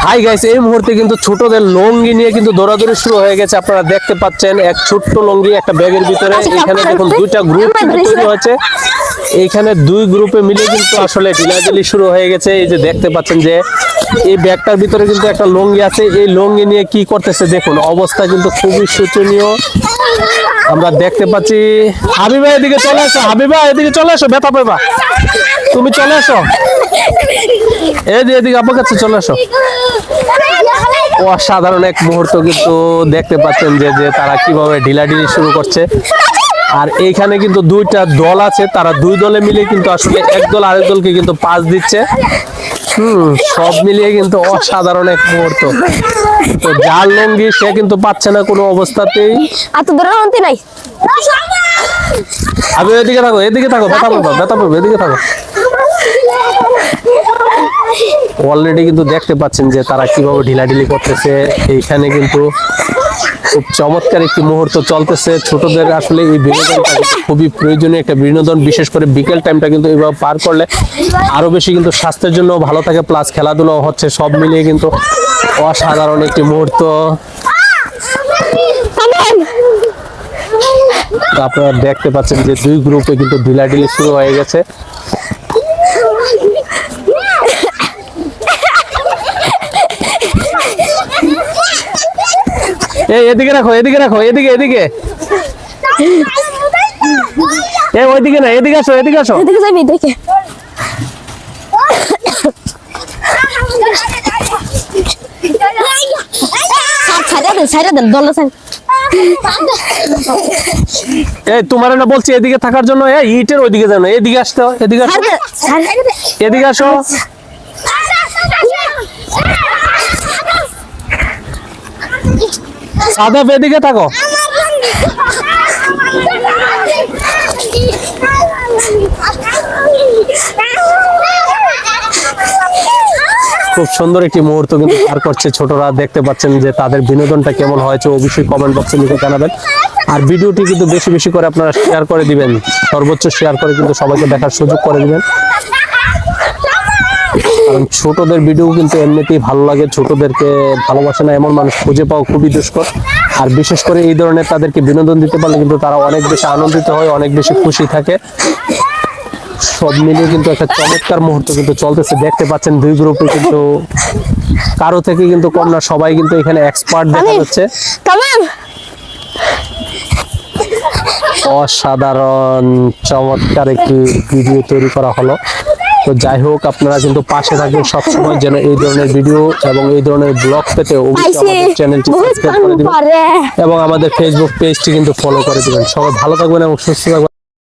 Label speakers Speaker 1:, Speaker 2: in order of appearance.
Speaker 1: Hi guys, এই মুহূর্তে কিন্তু ছোটদের লঙ্গি নিয়ে কিন্তু দৌড়াদৌড়ি শুরু হয়ে গেছে। আপনারা দেখতে পাচ্ছেন এক ছোট্ট লঙ্গি একটা ব্যাগের ভিতরে। এখানে দেখুন দুইটা গ্রুপ তৈরি হয়েছে। এইখানে দুই গ্রুপে মিলে কিন্তু আসলে ঢিলাঢিলি শুরু হয়ে গেছে। এই যে দেখতে পাচ্ছেন যে এই ব্যাগটার ভিতরে কিন্তু একটা লঙ্গি আছে। এই লঙ্গি নিয়ে কি করতেছে দেখুন, অবস্থা কিন্তু খুবই শোচনীয় আমরা দেখতে পাচ্ছি। হাবিবা এদিকে চলে আসো, হাবিবা এদিকে চলে আসো, ব্যথা পাইবা, তুমি চলে আসো, এদিকে আপনার কাছে চলে আসো। অসাধারণ এক মুহূর্ত কিন্তু দেখতে পাচ্ছেন যে তারা কিভাবে ঢিলাঢিলি শুরু করছে। আর এইখানে কিন্তু দুইটা দল আছে, তারা দুই দলে মিলে কিন্তু আসলে এক দল আরেক দলকে কিন্তু পাস দিচ্ছে। সব মিলিয়ে কিন্তু অসাধারণ এক মুহূর্ত। তো যার লঙ্গি সে কিন্তু পাচ্ছে না কোনো অবস্থাতেই। আমি এদিকে থাকো, এদিকে থাকো, ব্যথা পাবো, ব্যথা পাবো, এদিকে থাকো। অলরেডি কিন্তু দেখতে পাচ্ছেন যে তারা কিভাবে ঢিলাঢিলি করতেছে। এইখানে কিন্তু খুব চমৎকার একটি মুহূর্ত চলতেছে। ছোটদের আসলে এই বিনোদনটা খুবই প্রয়োজনীয় একটা বিনোদন, বিশেষ করে বিকেল টাইমটা কিন্তু এইভাবে পার করলে আরো বেশি কিন্তু স্বাস্থ্যের জন্য ভালো থাকে, প্লাস খেলাধুলা হচ্ছে, সব মিলিয়ে কিন্তু অসাধারণ একটি মুহূর্ত। আপনারা দেখতে পাচ্ছেন যে দুই গ্রুপে কিন্তু ঢিলাঢিলি শুরু হয়ে গেছে। এদিকে রাখো, এদিকে রাখো, এদিকে এদিকে, ওইদিকে না, এদিকে আসো, এদিকে আসো।
Speaker 2: এদিকে যাবি, দেখে
Speaker 1: তোমার না বলছি এদিকে থাকার জন্য, ইটের ওইদিকে যাও না, এদিকে আসতে, এদিকে আসো, এদিকে আসো। সাদা এদিকে থাকো। খুব সুন্দর একটি মুহূর্ত কিন্তু পার করছে ছোটরা। দেখতে পাচ্ছেন যে তাদের বিনোদনটা কেমন হয়েছে, অবশ্যই কমেন্ট বক্সে লিখে জানাবেন। আর ভিডিওটি কিন্তু বেশি বেশি করে আপনারা শেয়ার করে দিবেন, সর্বোচ্চ শেয়ার করে কিন্তু সবাইকে দেখার সুযোগ করে দিবেন। কারণ ছোটদের ভিডিও কিন্তু এমনিতেই ভালো লাগে, ছোটদেরকে ভালোবাসে না এমন মানুষ খুঁজে পাওয়া খুবই দুষ্কর। আর বিশেষ করে এই ধরনের তাদেরকে বিনোদন দিতে পারলে কিন্তু তারা অনেক বেশি আনন্দিত হয়, অনেক বেশি খুশি থাকে। সব মিলিয়ে কিন্তু একটা চমৎকার মুহূর্ত কিন্তু চলতেছে। দেখতে পাচ্ছেন দুই গ্রুপে কিন্তু কারো থেকে কিন্তু কম না, সবাই কিন্তু এখানে এক্সপার্ট দেখা যাচ্ছে। অসাধারণ চমৎকার একটি ভিডিও তৈরি করা হলো। তো যাই হোক, আপনারা কিন্তু পাশে থাকবেন সবসময় যেন এই ধরনের ভিডিও এবং এই ধরনের ব্লগ পেতে অবশ্যই আমাদের চ্যানেলটি সাবস্ক্রাইব করে দিবেন এবং আমাদের ফেসবুক পেজটি কিন্তু ফলো করে দিবেন। সবাই ভালো থাকবেন এবং সুস্থ থাকবেন।